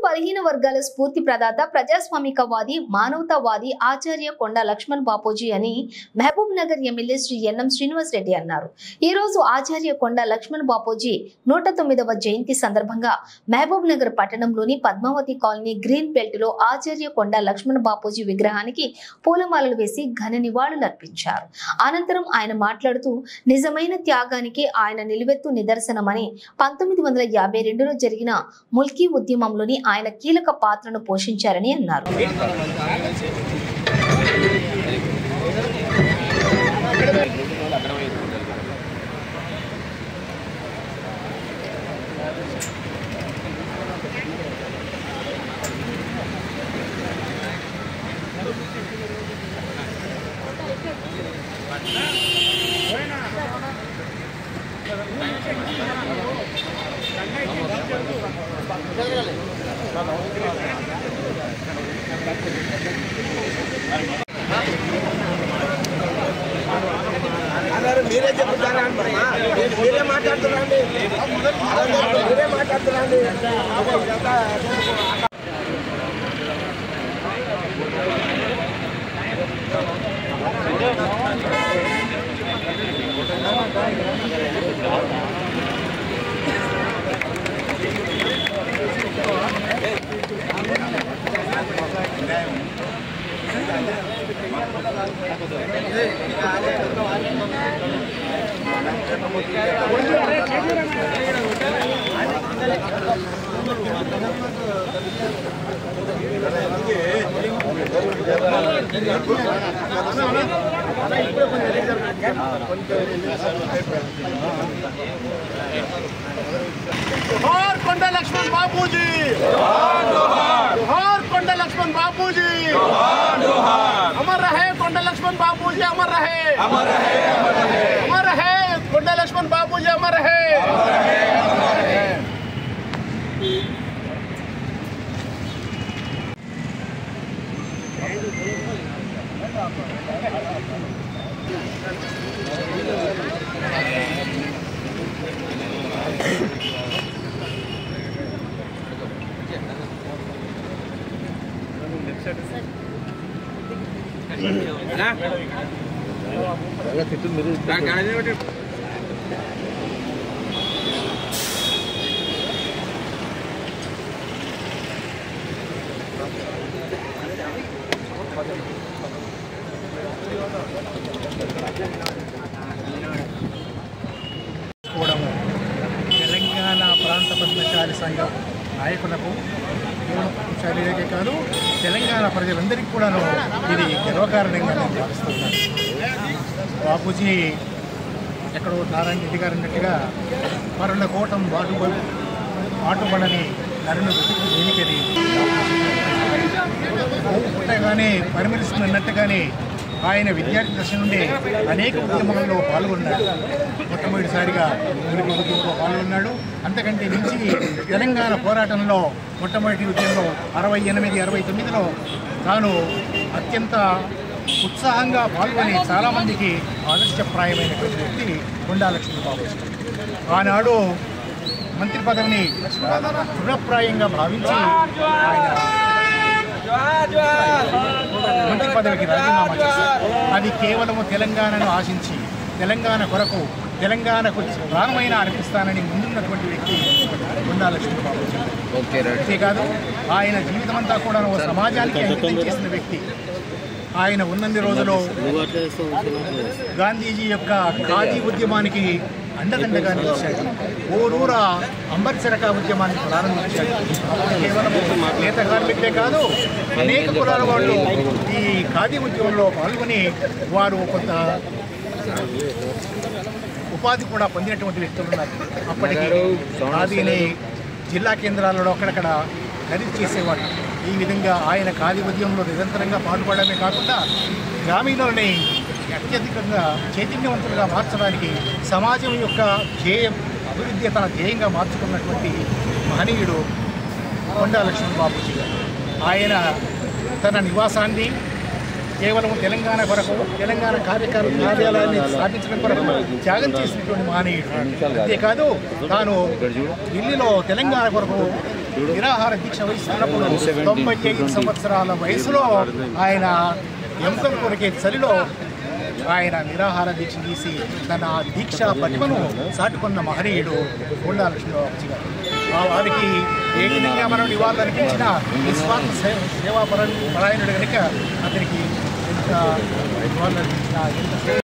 బలహీన వర్గాల స్ఫూర్తి ప్రదాత ప్రజాస్వామికవాది మానవతావాది ఆచార్య కొండ లక్ష్మణ్ బాపూజీ అని మహబూబ్ నగర్ ఎమ్మెల్యే శ్రీ ఎన్ఎం శ్రీనివాస్ రెడ్డి అన్నారు. ఈ రోజు ఆచార్య కొండ లక్ష్మణ్ బాపూజీ 109వ జయంతి సందర్భంగా మహబూబ్ నగర్ పట్టణంలోని పద్మావతి కాలనీ గ్రీన్ బెల్ట్ లో ఆచార్య కొండ లక్ష్మణ్ బాపూజీ విగ్రహానికి పూలమాలలు వేసి ఘన నివాళులు అర్పించారు. అనంతరం ఆయన మాట్లాడుతూ నిజమైన త్యాగానికి ఆయన నిలువెత్తు నిదర్శనమని 1952లో జరిగిన ముల్కీ ఉద్యమంలోని ఆయన కీలక పాత్రను పోషించారని అన్నారు. మీరే చెప్తారా మీరే మాట్లాడుతున్నాండి మీరే మాట్లాడుతున్నాండి जोहार कोंडा लक्ष्मण बापूजी, जोहार कोंडा लक्ष्मण बापूजी, अमर रहे कोंडा लक्ष्मण बापूजी, अमर रहे, अमर रहे, अमर रहे कोंडा लक्ष्मण बापूजी, अमर रहे, अमर रहे, अमर रहे। తెలంగాణ ప్రాంత పద్మశాలి సంఘం నాయకులకు పద్మశాలికే కాదు తెలంగాణ ప్రజలందరికీ కూడాను ఇది గర్వకారణంగా నేను భావిస్తున్నాను. బాపూజీ ఎక్కడో నారాయణ రెడ్డి గారు అన్నట్టుగా పరుల కోటం ఆటుబడని నరును వెతుకు దేనికని పుట్టగానే పరిమళిస్తున్నట్టుగానే ఆయన విద్యార్థి దశ నుండి అనేక ఉద్యమాల్లో పాల్గొన్నాడు. మొట్టమొదటిసారిగా ఉద్యమంలో పాల్గొన్నాడు. అంతకంటే మించి తెలంగాణ పోరాటంలో మొట్టమొదటి ఉద్యమంలో 68-69లో తాను అత్యంత ఉత్సాహంగా పాల్గొని చాలామందికి ఆదర్శప్రాయమైనటువంటి వ్యక్తి కొండా లక్ష్మణ్ బాపూజీ. ఆనాడు మంత్రి పదవిని తృణప్రాయంగా భావించి ఆయన మంత్రి పదవికి రాజీనామా చేశారు. అది కేవలము తెలంగాణను ఆశించి తెలంగాణ కొరకు తెలంగాణకు ప్రాణమైన అర్పిస్తానని ముందున్నటువంటి వ్యక్తి కొండా లక్ష్మణ్ బాపూజీ. అంతేకాదు ఆయన జీవితమంతా కూడా ఓ సమాజానికి అంకితం చేసిన వ్యక్తి. ఆయన ఉన్నన్ని రోజులు గాంధీజీ యొక్క ఖాదీ ఉద్యమానికి అండదండగా నిలిచాడు. ఊరూరా అంబర్చరక ఉద్యమాన్ని ప్రారంభించాడు. కేవలం నేత కార్మికులే కాదు అనేక కులాల వాళ్ళు ఈ ఖాదీ ఉద్యమంలో పాల్గొని వారు కొంత ఉపాధి కూడా పొందినటువంటి వ్యక్తులు ఉన్నారు. అప్పటికి ఖాదీని జిల్లా కేంద్రాలలో అక్కడక్కడ ఖరీదు చేసేవాడు. ఈ విధంగా ఆయన ఖాదీ ఉద్యమంలో నిరంతరంగా పాల్పడమే కాకుండా గ్రామీణులని అత్యధికంగా చైతన్యవంతులుగా మార్చడానికి సమాజం యొక్క అభివృద్ధి తన ధ్యేయంగా మార్చుకున్నటువంటి మహనీయుడు కొండా లక్ష్మణ్ బాపూజీ గారు. ఆయన తన నివాసాన్ని కేవలం తెలంగాణ కొరకు, తెలంగాణ కార్యాలయాన్ని స్థాపించడం కొరకు త్యాగం చేసినటువంటి మహనీయుడు. అంతేకాదు తాను ఢిల్లీలో తెలంగాణ కొరకు నిరాహార దీక్ష వహిస్తున్నప్పుడు 95 సంవత్సరాల వయసులో ఆయన ఎముకల కొరికే చలిలో ఆయన నిరాహార దీక్ష తీసి తన దీక్ష పటిమను చాటుకున్న మహనీయుడు కొండా లక్ష్మణ్ బాపూజీ గారు. వారికి ఏ విధంగా మనం నివాళులు అర్పించిన నిస్వార్థ సేవాపరాయణుడు కనుక అతనికి ఎంత నివాళులు అర్పించిన ఎంత